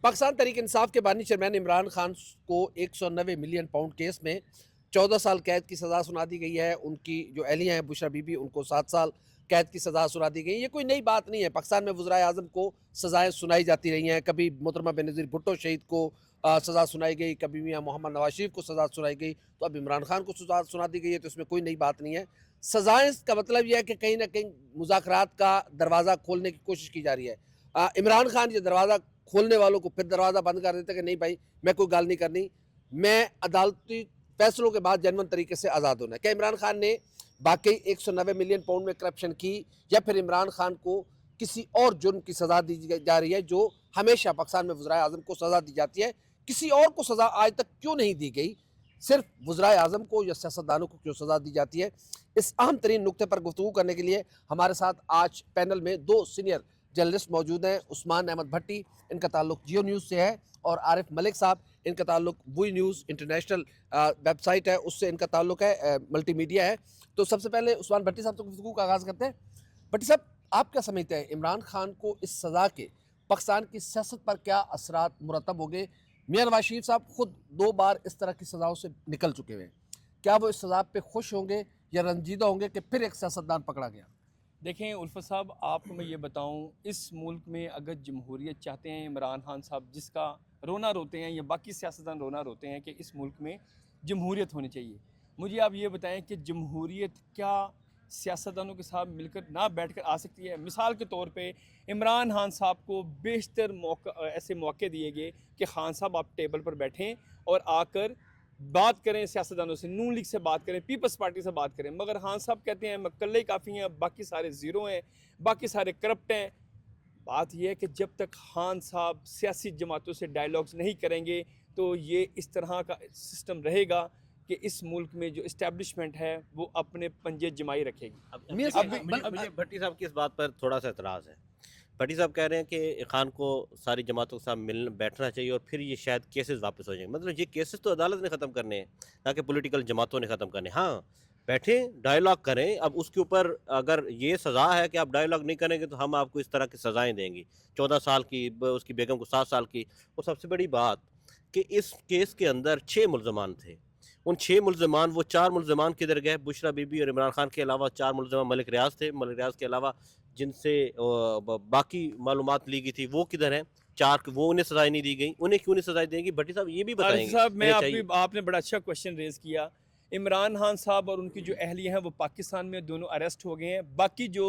पाकिस्तान तहरीक इंसाफ के बानी चेयरमैन इमरान खान को 190 मिलियन पाउंड केस में 14 साल कैद की सज़ा सुना दी गई है। उनकी जो अहलिया हैं बुशरा बीबी, उनको 7 साल कैद की सज़ा सुना दी गई। ये कोई नई बात नहीं है, पाकिस्तान में वज़राए आज़म को सज़ाएँ सुनाई जाती रही हैं। कभी मोहतरमा बेनज़ीर भुट्टो शहीद को सज़ा सुनाई गई, कभी मियाँ मोहम्मद नवाज शरीफ को सज़ा सुनाई गई, तो अब इमरान खान को सज़ा सुना दी गई है, तो इसमें कोई नई बात नहीं है। सज़ाएँ का मतलब यह है कि कहीं ना कहीं मुज़ाकरात का दरवाज़ा खोलने की कोशिश की जा रही है। इमरान खान ये दरवाज़ा खोलने वालों को फिर दरवाज़ा बंद कर देते कि नहीं भाई, मैं कोई गल नहीं करनी, मैं अदालती फैसलों के बाद जनवन तरीके से आज़ाद होना है। क्या इमरान खान ने वाकई 190 मिलियन पाउंड में करप्शन की, या फिर इमरान खान को किसी और जुर्म की सज़ा दी जा रही है जो हमेशा पाकिस्तान में वज़राए आज़म को सज़ा दी जाती है? किसी और को सज़ा आज तक क्यों नहीं दी गई, सिर्फ वज़राए आज़म को या सियासतदानों को क्यों सज़ा दी जाती है? इस अहम तरीन नुक्ते पर गुफ्तगू करने के लिए हमारे साथ आज पैनल में 2 सीनियर जर्नलिस्ट मौजूद हैं। उस्मान अहमद भट्टी, इनका ताल्लुक जियो न्यूज़ से है, और आरिफ मलिक साहब, इनका ताल्लुक वही न्यूज़ इंटरनेशनल वेबसाइट है, उससे इनका ताल्लुक है, मल्टीमीडिया है। तो सबसे पहले उस्मान भट्टी साहब से गुफ्तगू का आगाज़ करते हैं। भट्टी साहब, आप क्या समझते हैं, इमरान खान को इस सज़ा के पाकिस्तान की सियासत पर क्या असरात मुरतब हो गए? मियाँ नवाज शरीफ साहब खुद 2 बार इस तरह की सज़ाओं से निकल चुके हुए हैं। क्या वो इस सज़ा पे खुश होंगे या रंजीदा होंगे कि फिर एक सियासतदान पकड़ा गया? देखें उल्फत साहब, आपको मैं ये बताऊं, इस मुल्क में अगर जमहूरियत चाहते हैं इमरान खान साहब, जिसका रोना रोते हैं या बाकी सियासतदान रोना रोते हैं कि इस मुल्क में जमहूरियत होनी चाहिए, मुझे आप ये बताएं कि जमहूरियत क्या सियासतदानों के साथ मिलकर ना बैठ कर आ सकती है? मिसाल के तौर पे इमरान खान साहब को बेशतर मौका ऐसे मौके दिए गए कि खान साहब आप टेबल पर बैठें और आकर बात करें, सियासतदानों से, नून लीग से बात करें, पीपल्स पार्टी से बात करें, मगर खान साहब कहते हैं मैं कल्ले काफ़ी हैं, बाकी सारे ज़ीरो हैं, बाकी सारे करप्ट हैं। बात यह है कि जब तक खान साहब सियासी जमातों से डायलॉग्स नहीं करेंगे तो ये इस तरह का सिस्टम रहेगा कि इस मुल्क में जो इस्टेब्लिशमेंट है वो अपने पंजे जमाई रखेगी। मुझे भट्टी साहब की इस बात पर थोड़ा सा एतराज़ है। भट्टी साहब कह रहे हैं कि खान को सारी जमातों के साथ मिलना बैठना चाहिए और फिर ये शायद केसेस वापस हो जाएंगे। मतलब ये केसेस तो अदालत ने ख़त्म करने हैं, ना कि पॉलिटिकल जमातों ने ख़त्म करने। हाँ, बैठें, डायलॉग करें। अब उसके ऊपर अगर ये सज़ा है कि आप डायलॉग नहीं करेंगे तो हम आपको इस तरह की सज़ाएँ देंगी, 14 साल की, उसकी बेगम को 7 साल की। और सबसे बड़ी बात कि इस केस के अंदर 6 मुल्ज़मान थे। उन 6 मुल्ज़मान, वो 4 मुल्ज़मान किधर गए? बुशरा बीबी और इमरान खान के अलावा 4 मुल्ज़मान मलिक रियाज़ थे। मलिक रियाज़ के अलावा जिनसे बाकी मालूमात ली गई थी वो किधर हैं? 4, वो उन्हें सज़ाएँ नहीं दी गई। उन्हें क्यों नहीं सज़ाएँ देंगी? भट्टी साहब ये भी आरिफ बताएंगे साहब, मैं चाहिए। आपने बड़ा अच्छा क्वेश्चन रेज़ किया। इमरान खान साहब और उनकी जो अहलिया हैं वो पाकिस्तान में दोनों अरेस्ट हो गए हैं। बाकी जो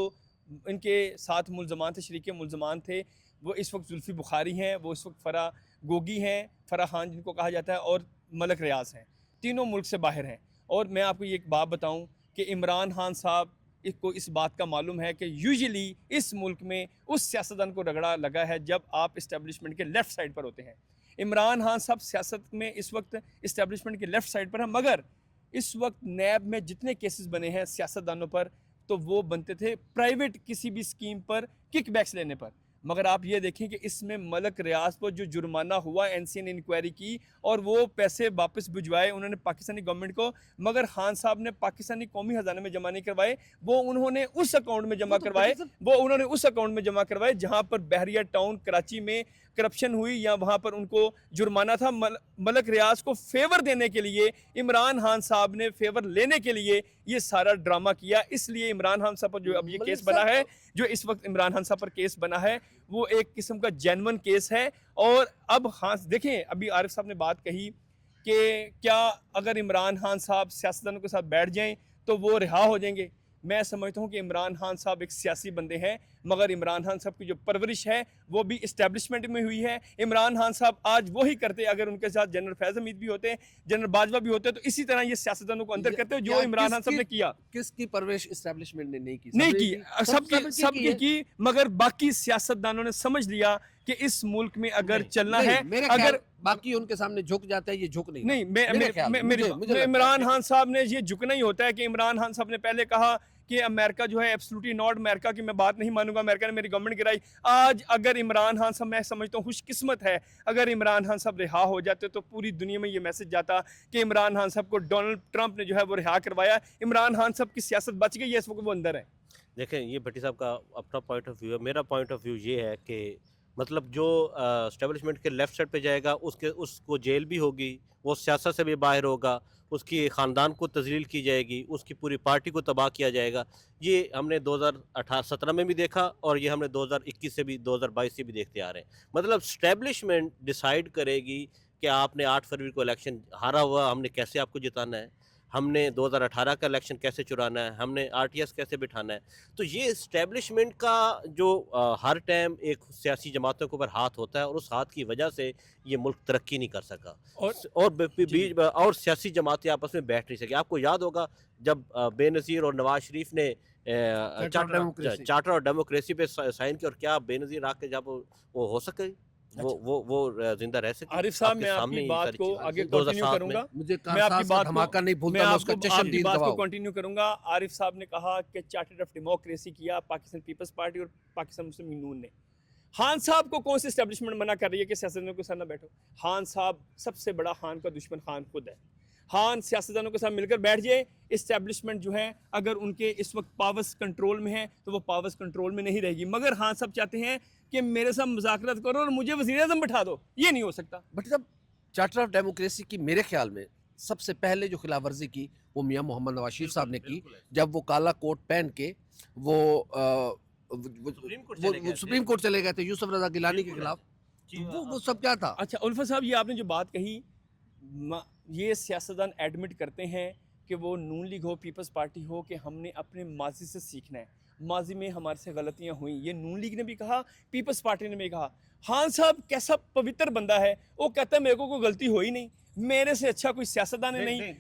इनके साथ मुल्ज़मान थे, शरीके मुल्ज़मान थे, वो इस वक्त जुल्फ़ी बुखारी हैं, वो इस वक्त फ़रा गोगी हैं, फ़रा खान जिनको कहा जाता है, और मलिक रियाज़ हैं। तीनों मुल्क से बाहर हैं। और मैं आपको ये एक बात बताऊँ कि इमरान खान साहब को इस बात का मालूम है कि यूजुअली इस मुल्क में उस सियासतदान को रगड़ा लगा है जब आप इस्टेब्लिशमेंट के लेफ़्ट साइड पर होते हैं। इमरान खान साहब सियासत में इस वक्त इस्टेब्लिशमेंट के लेफ़्ट साइड पर हैं, मगर इस वक्त नैब में जितने केसेस बने हैं सियासतदानों पर, तो वो बनते थे प्राइवेट किसी भी स्कीम पर किकबैक्स लेने पर। मगर आप ये देखें कि इसमें मलिक रियाज पर जो जुर्माना हुआ, एनसीए ने इंक्वायरी की और वो पैसे वापस भिजवाए उन्होंने पाकिस्तानी गवर्नमेंट को, मगर खान साहब ने पाकिस्तानी कौमी खजाने में जमा नहीं करवाए, वो उन्होंने उस अकाउंट में जमा करवाए, जहां पर बहरिया टाउन कराची में करप्शन हुई या वहां पर उनको जुर्माना था। मलिक रियाज को फेवर देने के लिए, इमरान खान साहब ने फेवर लेने के लिए ये सारा ड्रामा किया। इसलिए इमरान खान साहब पर जो अब ये केस बना है, जो इस वक्त इमरान खान साहब पर केस बना है, वो एक किस्म का जेन्युइन केस है। और अब हाँ देखें, अभी आरिफ साहब ने बात कही कि क्या अगर इमरान खान साहब सियासतदानों के साथ बैठ जाएं तो वो रिहा हो जाएंगे। मैं समझता हूँ कि इमरान खान साहब एक सियासी बंदे हैं, मगर इमरान खान साहब की जो परवरिश है वो भी इस्टेब्लिशमेंट में हुई है। इमरान खान साहब आज वही करते, अगर उनके साथ जनरल फैज़ हमीद भी होते, जनरल बाजवा भी होते, तो इसी तरह ये सियासतदानों को अंदर करते जो इमरान खान साहब ने किया। किसकी परवरिश इस्टेब्लिशमेंट ने नहीं की? नहीं की, सबकी की, मगर बाकी सियासतदानों ने समझ लिया कि इस मुल्क में अगर चलना है, अगर बाकी उनके सामने झुक जाता है, ये झुक नहीं। नहीं, इमरान खान साहब ने ये झुकना ही होता है कि इमरान खान साहब ने पहले कहा कि अमेरिका जो है एब्सोल्युटली नॉट, अमेरिका की मैं बात नहीं मानूंगा, अमेरिका ने मेरी गवर्नमेंट गिराई। आज अगर इमरान खान साहब, मैं समझता हूँ खुशकिस्मत है, अगर इमरान खान साहब रिहा हो जाते तो पूरी दुनिया में ये मैसेज जाता कि इमरान खान साहब को डोनाल्ड ट्रंप ने जो है वो रिहा करवाया। इमरान खान साहब की सियासत बच गई है, इस वक्त वो अंदर है। देखें, ये भट्टी साहब का अपना पॉइंट ऑफ व्यू है। मेरा पॉइंट ऑफ व्यू ये है कि मतलब जो स्टैब्लिशमेंट के लेफ़्ट साइड पे जाएगा उसको जेल भी होगी, वो सियासत से भी बाहर होगा, उसकी ख़ानदान को तज़लील की जाएगी, उसकी पूरी पार्टी को तबाह किया जाएगा। ये हमने 2017 में भी देखा और ये हमने 2021 से भी 2022 से भी देखते आ रहे हैं। मतलब स्टैब्लिशमेंट डिसाइड करेगी कि आपने 8 फरवरी को इलेक्शन हारा हुआ, हमने कैसे आपको जिताना है, हमने 2018 का इलेक्शन कैसे चुराना है, हमने आरटीएस कैसे बिठाना है। तो ये इस्टेब्लिशमेंट का जो हर टाइम एक सियासी जमातों के ऊपर हाथ होता है और उस हाथ की वजह से ये मुल्क तरक्की नहीं कर सका और बीच और सियासी जमातें आपस में बैठ नहीं सकी। आपको याद होगा जब बेनज़ीर और नवाज शरीफ ने चार्टर और डेमोक्रेसी पे साइन किया और क्या बेनज़ीर आके जब वो हो सके वो जिंदा रह सके। आरिफ साहब मैं आपकी बात को आगे कंटिन्यू करूंगा, मैं आपकी बात धमाका नहीं भूलता, मैं उसका चश्म आपकी दीन बात को गवाह हूं। कंटिन्यू करूंगा। आरिफ साहब ने कहा कि चार्टर ऑफ डेमोक्रेसी किया पाकिस्तान पीपल्स पार्टी और पाकिस्तान मुस्लिम यूनियन ने। खान साहब को कौन सी इस्टेब्लिशमेंट मना कर रही है कि सियासतदानों के साथ ना बैठो? खान साहब सबसे बड़ा खान का दुश्मन खान खुद है। खान सियासतदानों के साथ मिलकर बैठ जाए, इस्टेब्लिशमेंट जो है अगर उनके इस वक्त पावर्स कंट्रोल में है तो वो पावर्स कंट्रोल में नहीं रहेगी। मगर खान साहब चाहते हैं कि मेरे साथ मुज़ाकरात करो और मुझे वज़ीर आज़म बैठा दो, ये नहीं हो सकता। बट जब चार्टर ऑफ डेमोक्रेसी की मेरे ख्याल में सबसे पहले जो खिलाफवर्जी की वो मियां मोहम्मद नवाज शरीफ साहब ने की, जब वो काला कोट पहन के वो सुप्रीम कोर्ट चले गए थे यूसुफ रजा गिलानी के खिलाफ। वो सब क्या था? अच्छा उल्फा साहब, ये आपने जो बात कही, ये सियासतदान एडमिट करते हैं कि वो नून लीग हो, पीपल्स पार्टी हो, कि हमने अपने माजी से सीखना है, माजी में हमारे से गलतियां हुई। ये नून लीग ने भी कहा, पीपल्स पार्टी ने भी कहा। खान साहब कैसा पवित्र बंदा है, वो कहता है मेरे को कोई गलती हो ही नहीं, मेरे से अच्छा कोई सियासतदान नहीं,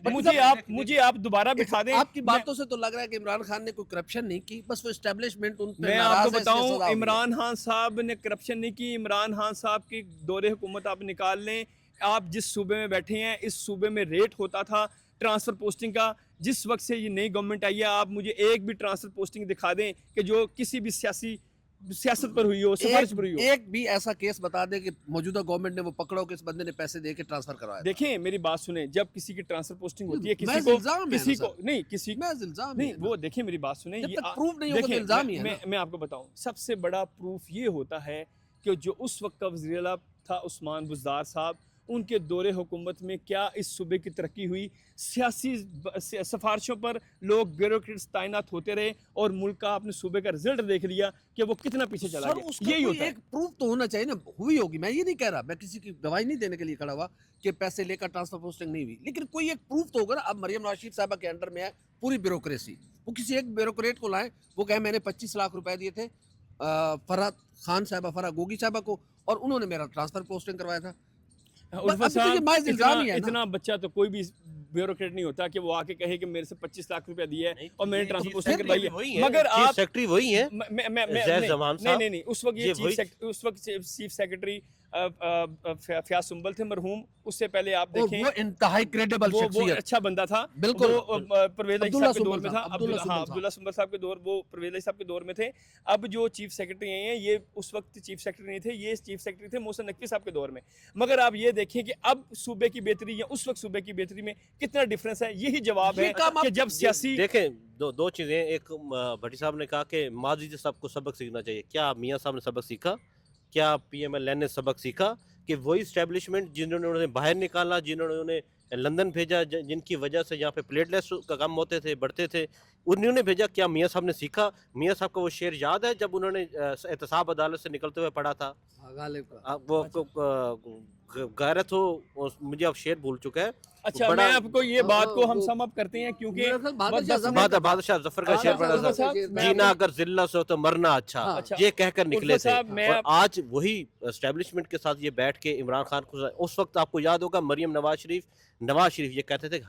मुझे आप दोबारा बिठा दें। आपकी बातों से तो लग रहा है कि इमरान खान ने कोई करप्शन नहीं की, बस वो एस्टेब्लिशमेंट उन पे मैं नाराज आपको है, इसलिए सजा बताऊं, हुई। इमरान खान साहब ने करप्शन नहीं की। इमरान खान साहब की दौरे हुकूमत आप निकाल लें, आप जिस सूबे में बैठे हैं, इस सूबे में रेट होता था ट्रांसफ़र पोस्टिंग का। जिस वक्त से ये नई गवर्नमेंट आई है, आप मुझे एक भी ट्रांसफ़र पोस्टिंग दिखा दें कि जो किसी भी सियासत पर हुई हो, सिफारिश पर हुई हो। एक भी ऐसा केस बता दे कि मौजूदा गवर्नमेंट ने वो पकड़ो कि इस बंदे ने पैसे दे के ट्रांसफर करवाया। देखें मेरी बात सुने, जब किसी की ट्रांसफर पोस्टिंग होती है, महज इल्जाम है किसी ना को नहीं, किसी महज इल्जाम नहीं, है ना। वो देखें मेरी बात सुने, जब ये तक प्रूफ नहीं होगा तो इल्जाम ही है ना। मैं आपको बताऊं, सबसे बड़ा प्रूफ ये होता है कि जो उस वक्त का वज़ीर आला था उस्मान बुज़दार साहब, उनके दौरे हुकूमत में क्या इस सूबे की तरक्की हुई। सियासी सिफारिशों पर लोग ब्यूरोक्रेट्स तैनात होते रहे और मुल्क का अपने सूबे का रिजल्ट देख लिया कि वो कितना पीछे चला सर, गया। उसका यही कोई होता है। एक प्रूफ तो होना चाहिए ना, हुई होगी। मैं ये नहीं कह रहा, मैं किसी की गवाही नहीं देने के लिए खड़ा हुआ कि पैसे लेकर ट्रांसफर पोस्टिंग नहीं हुई, लेकिन कोई एक प्रूफ तो होगा ना। अब मरियम नवाज शरीफ साहबा के अंडर में है पूरी ब्यूरोक्रेसी, वो किसी एक ब्यूरोक्रेट को लाए, वो कहे मैंने 25 लाख रुपए दिए थे फरहत खान साहबा, फरह गोगी साहबा को, और उन्होंने मेरा ट्रांसफर पोस्टिंग करवाया था। उल्फा अब तो ये साहब, महज इल्जाम ही है ना। इतना बच्चा तो कोई भी ब्यूरोक्रेट नहीं होता कि वो आके कहे कि मेरे से 25 लाख रुपया दिया है और मैंने ट्रांसफर पोस्टिंग करवाई है। मगर आप सेक्रेटरी वही है, जैद जमान साहब। नहीं, उस वक्त चीफ सेक्रेटरी फयाज सुंबल थे मरहूम। उससे पहले आप देखें वो इंतहाई क्रेडिबल वो शख्सियत, अच्छा बंदा था, बिल्कुल। वो परवेज अली साहब के दौर में था, अब्दुल्ला सुंबल साहब के दौर, वो परवेज अली साहब के दौर में थे। अब जो चीफ सेक्रेटरी हैं, ये उस वक्त चीफ सेक्रेटरी नहीं थे, ये चीफ सेक्रेटरी थे मोहसिन नकवी साहब के दौर में। मगर आप ये देखें कि अब सूबे की बेहतरी या उस वक्त सूबे की बेहतरी में कितना डिफरेंस है। यही जवाब है कि जब सियासी देखें दो चीज़ें। एक भट्टी साहब ने कहा कि माजी से सबको सबक सीखना चाहिए। क्या मियाँ साहब ने सबक सीखा? क्या PMLN ने सबक सीखा कि वही इस्टेब्लिशमेंट जिन्होंने उन्हें बाहर निकाला, जिन्होंने उन्हें लंदन भेजा, जिनकी वजह से यहाँ पे प्लेटलेट्स का कम होते थे, बढ़ते थे, उन्होंने भेजा? क्या मियाँ साहब ने सीखा? मियाँ साहब का वो शेर याद है जब उन्होंने एहतसाब अदालत से निकलते हुए पढ़ा था? वो गैरत हो, मुझे अब शेर भूल चुका है। अच्छा, मैं आपको ये बात को हम सम अप करते हैं क्योंकि बादशाह जफर का शेर पढ़ा था, जीना अगर जिल्लत हो तो मरना अच्छा, ये कहकर निकले थे। और आज वही एस्टेब्लिशमेंट के साथ ये बैठ के इमरान खान को, उस वक्त आपको याद होगा मरियम नवाज शरीफ ये कहते थे कि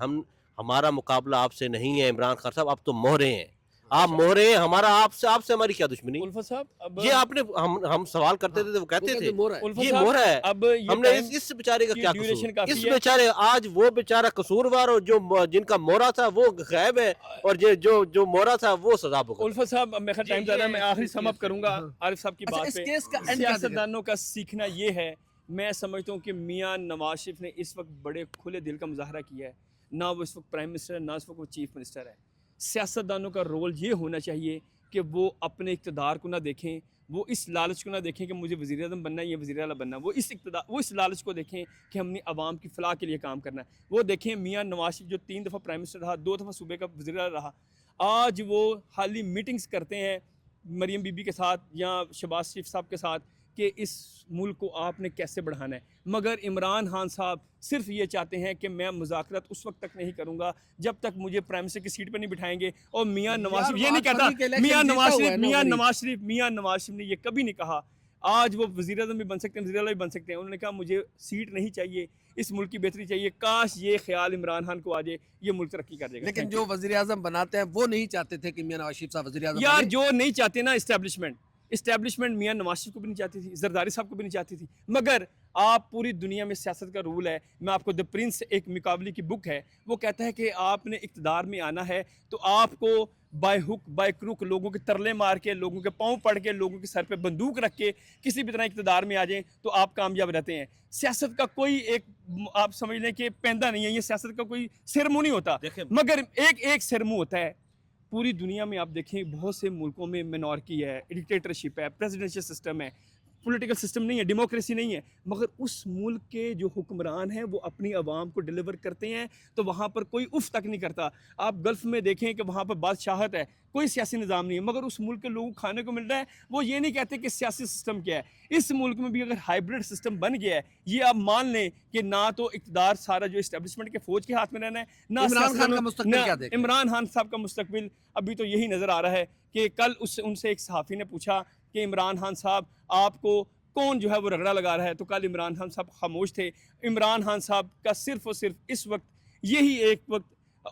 हमारा मुकाबला आपसे नहीं है इमरान खान साहब, आप तो मोहरे हैं, आप मोहरे हैं, हमारा आपसे हमारी क्या दुश्मनी? उल्फा साहब, अब ये आपने हम सवाल करते थे, वो कहते थे ये मोहरा है। अब हमने इस बेचारे का क्या कसूर? इस बेचारे, आज वो बेचारा कसूरवार हो जो जिनका मोहरा था वो गायब है, और जो मोहरा था वो सजा भुगत। उल्फा साहब, अब मेरा टाइम ज़्यादा है, मैं आखिरी सम अप करूंगा आरिफ साहब की बात पे। सियासतदानों का सीखना ये है, मैं समझता हूँ कि मियाँ नवाज शरीफ ने इस वक्त बड़े खुले दिल का मुजाहरा किया है। ना वो इस वक्त प्राइम मिनिस्टर है, ना इस वक्त वो चीफ मिनिस्टर है। सियासतदानों का रोल ये होना चाहिए कि वो अपने इक़्तिदार को ना देखें, वो इस लालच को ना देखें कि मुझे वज़ीर आज़म बनना है या वज़ीर आला बनना है, वो इस लालच को देखें कि हमने आवाम की फ़लाह के लिए काम करना है। वो देखें मियाँ नवाज़ शरीफ जो 3 दफ़ा प्राइम मिनिस्टर रहा, 2 दफ़ा सूबे का वज़ीर आला रहा, आज वो हाली मीटिंग्स करते हैं मरियम बीबी के साथ या शहबाज शरीफ साहब के साथ कि इस मुल्क को आपने कैसे बढ़ाना है। मगर इमरान खान साहब सिर्फ ये चाहते हैं कि मैं मुज़ाकरात उस वक्त तक नहीं करूँगा जब तक मुझे प्राइम मिनिस्टर की सीट पर नहीं बिठाएंगे। और मियाँ नवाज शरीफ ये नहीं कहता, मियाँ नवाज शरीफ ने ये कभी नहीं कहा आज वो वज़ीर आज़म भी बन सकते हैं, वज़ीर आला भी बन सकते हैं। उन्होंने कहा मुझे सीट नहीं चाहिए, इस मुल्क की बेहतरी चाहिए। काश ये ख्याल इमरान खान को आ जाए, ये मुल्क तरक्की कर जाएगा। लेकिन जो वज़ीर आज़म बनाते हैं वो नहीं चाहते थे कि मियां नवाज शरीफ साहब वज़ीर आज़म यार बने। जो नहीं चाहते ना इस्टेब्लिशमेंट मियां नवाज शरीफ को भी नहीं चाहती थी, जरदारी साहब को भी नहीं चाहती थी। मगर आप पूरी दुनिया में सियासत का रूल है। मैं आपको द प्रिंस एक मुकाबले की बुक है, वो कहता है कि आपने इक़्तिदार में आना है तो आपको बाय हुक बाय क्रुक लोगों के तरले मार के, लोगों के पाँव पड़ के, लोगों के सर पे बंदूक रख के किसी भी तरह इक़्तिदार में आ जाएं तो आप कामयाब रहते हैं। सियासत का कोई एक आप समझ लें कि पैंदा नहीं है, ये सियासत का कोई सिरमू नहीं होता, मगर एक सिरमू होता है। पूरी दुनिया में आप देखें बहुत से मुल्कों में मिनॉरिटी है, डिक्टेटरशिप है, प्रेसिडेंशियल सिस्टम है, पॉलिटिकल सिस्टम नहीं है, डेमोक्रेसी नहीं है, मगर उस मुल्क के जो हुक्मरान हैं वो अपनी आवाम को डिलीवर करते हैं तो वहाँ पर कोई उफ तक नहीं करता। आप गल्फ़ में देखें कि वहाँ पर बादशाहत है, कोई सियासी निज़ाम नहीं है, मगर उस मुल्क के लोगों को खाने को मिल रहा है। वो ये नहीं कहते कि सियासी सिस्टम क्या है। इस मुल्क में भी अगर हाइब्रिड सिस्टम बन गया है, ये आप मान लें कि ना तो इक़्तिदार सारा जो इस्टेब्लिशमेंट के फ़ौज के हाथ में रहना है, ना इमरान खान का मुस्तकबिल क्या देखें? इमरान खान साहब का मुस्तकबिल अभी तो यही नज़र आ रहा है कि कल उनसे एक सहाफ़ी ने पूछा कि इमरान खान साहब आपको कौन जो है वो रगड़ा लगा रहा है, तो कल इमरान खान साहब खामोश थे। इमरान खान साहब का सिर्फ और सिर्फ इस वक्त यही एक वक्त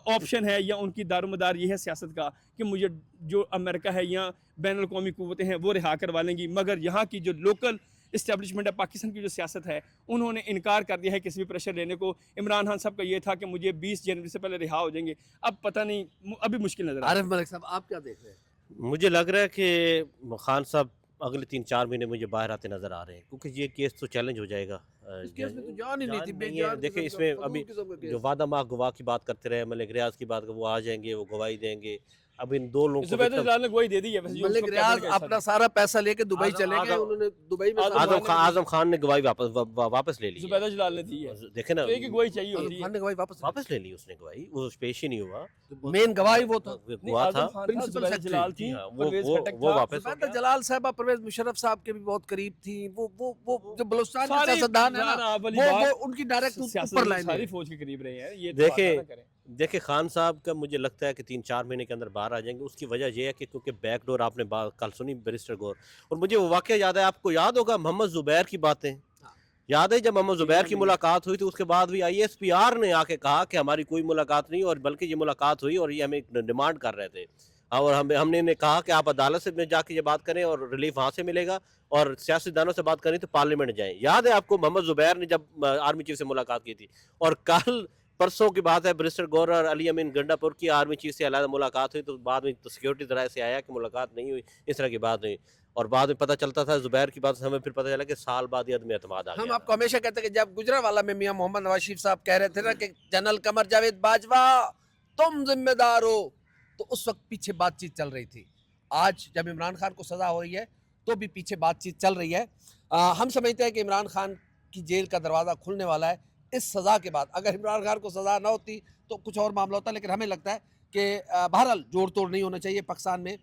ऑप्शन है या उनकी दारोमदार ये है सियासत का कि मुझे जो अमेरिका है या बैनुल अक़वामी क़ुव्वतें हैं वो रिहा करवा लेंगी, मगर यहाँ की जो लोकल इस्टेब्लिशमेंट है, पाकिस्तान की जो सियासत है, उन्होंने इनकार कर दिया है किसी भी प्रेशर लेने को। इमरान खान साहब का ये था कि मुझे 20 जनवरी से पहले रिहा हो जाएंगे, अब पता नहीं, अभी मुश्किल नजर आ रहा है। आरिफ मलिक साहब आप क्या देख रहे हैं? मुझे लग रहा है कि खान साहब अगले 3-4 महीने मुझे बाहर आते नज़र आ रहे हैं, क्योंकि ये केस तो चैलेंज हो जाएगा। इस केस में तो जान ही नहीं थी, है। बेजान देखिए किस्म इसमें का, अभी फजूल किस्म का केस। जो वादा माह गवाह की बात करते रहे, मलिक रियाज की बात, वो आ जाएंगे, वो गवाही देंगे। अब इन दो लोगों को जुबैदा जलाल ने गवाही दे दी है। मलिक रियाज अपना सारा पैसा लेके दुबई चले गए, उन्होंने दुबई में आजम खान ने गवाही वापस ले ली। जुबैदा जलाल ने दी है, देखे ना, तो एक ही गवाही चाहिए होती है। खान ने गवाही वापस ले ली उसने गवाही, वो पेश ही नहीं हुआ। मेन गवाही वो था, हुआ था प्रिंसिपल जलाल थी, वो वापस हो गया। जलाल साहब परवेज मुशर्रफ साहब के भी बहुत करीब थी। वो जो बलूचिस्तान के सारे सियासतदान है ना, वो उनकी डायरेक्ट ऊपर लाइन सारी है। फौज के करीब रहे हैं। ये देखिए खान साहब का मुझे लगता है कि 3-4 महीने के अंदर बाहर आ जाएंगे। उसकी वजह यह है कि क्योंकि बैकडोर आपने कल सुनी बैरिस्टर गौर, और मुझे वो वाकया याद है, आपको याद होगा मोहम्मद जुबैर की बातें याद है, जब मोहम्मद जुबैर की मुलाकात हुई थी उसके बाद भी ISPR ने आके कहा कि हमारी कोई मुलाकात नहीं, और बल्कि ये मुलाकात हुई और ये हमें डिमांड कर रहे थे, और हमने इन्हें कहा कि आप अदालत से में जाके ये बात करें और रिलीफ वहाँ से मिलेगा, और सियासतदानों से बात करें तो पार्लियामेंट जाएं। याद है आपको मोहम्मद जुबैर ने जब आर्मी चीफ से मुलाकात की थी, और कल परसों की बात है बैरिस्टर गौर और अली अमीन गंडापुर की आर्मी चीफ से अलग मुलाकात हुई, तो बाद में तो सिक्योरिटी तरह से आया कि मुलाकात नहीं हुई, इस तरह की बात नहीं, और बाद में पता चलता था जुबैर की बात से, हमें फिर पता चला कि साल बाद ये अदम एतमाद आ गया। हम आपको हमेशा कहते हैं कि जब गुजरांवाला में मियां मोहम्मद नवाज शरीफ साहब कह रहे थे ना कि जनरल कमर जावेद बाजवा तुम जिम्मेदार हो, तो उस वक्त पीछे बातचीत चल रही थी। आज जब इमरान खान को सजा हो रही है तो भी पीछे बातचीत चल रही है। हम समझते हैं कि इमरान खान की जेल का दरवाज़ा खुलने वाला है इस सज़ा के बाद। अगर इमरान खान को सज़ा ना होती तो कुछ और मामला होता, लेकिन हमें लगता है कि बहरहाल जोड़ तोड़ नहीं होना चाहिए पाकिस्तान में।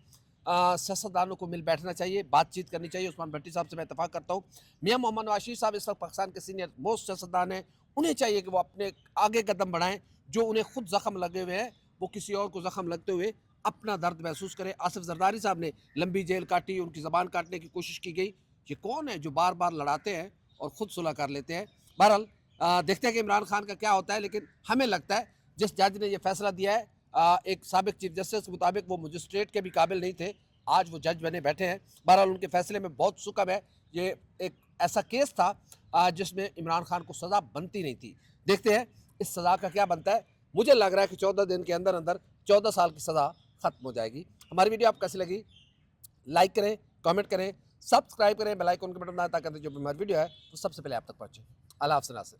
सियासतदानों को मिल बैठना चाहिए, बातचीत करनी चाहिए। उस्मान भट्टी साहब से मैं इत्तफाक करता हूँ। मियां मोहम्मद नवाज शरीफ साहब इस वक्त पाकिस्तान के सीनियर मोस्ट सियासतदान हैं, उन्हें चाहिए कि वो अपने आगे कदम बढ़ाएं। जो उन्हें खुद ज़ख्म लगे हुए हैं वो किसी और को ज़ख्म लगते हुए अपना दर्द महसूस करें। आसिफ जरदारी साहब ने लंबी जेल काटी, उनकी ज़बान काटने की कोशिश की गई। ये कौन है जो बार बार लड़ाते हैं और ख़ुद सुलह कर लेते हैं? बहरहाल देखते हैं कि इमरान खान का क्या होता है, लेकिन हमें लगता है जिस जज ने यह फैसला दिया है, एक साबिक चीफ जस्टिस के मुताबिक वो मजिस्ट्रेट के भी काबिल नहीं थे, आज वो जज बने बैठे हैं। बहरहाल उनके फैसले में बहुत सुकम है। ये एक ऐसा केस था जिसमें इमरान खान को सज़ा बनती नहीं थी। देखते हैं इस सज़ा का क्या बनता है। मुझे लग रहा है कि 14 दिन के अंदर अंदर 14 साल की सज़ा ख़त्म हो जाएगी। हमारी वीडियो आपको कैसी लगी? लाइक करें, कमेंट करें, सब्सक्राइब करें, बेल आइकन के बटन दबाएं ताकि जो भी हमारी वीडियो है वो सबसे पहले आप तक पहुँचे। अल्लाह हाफ़िज़ नासिर।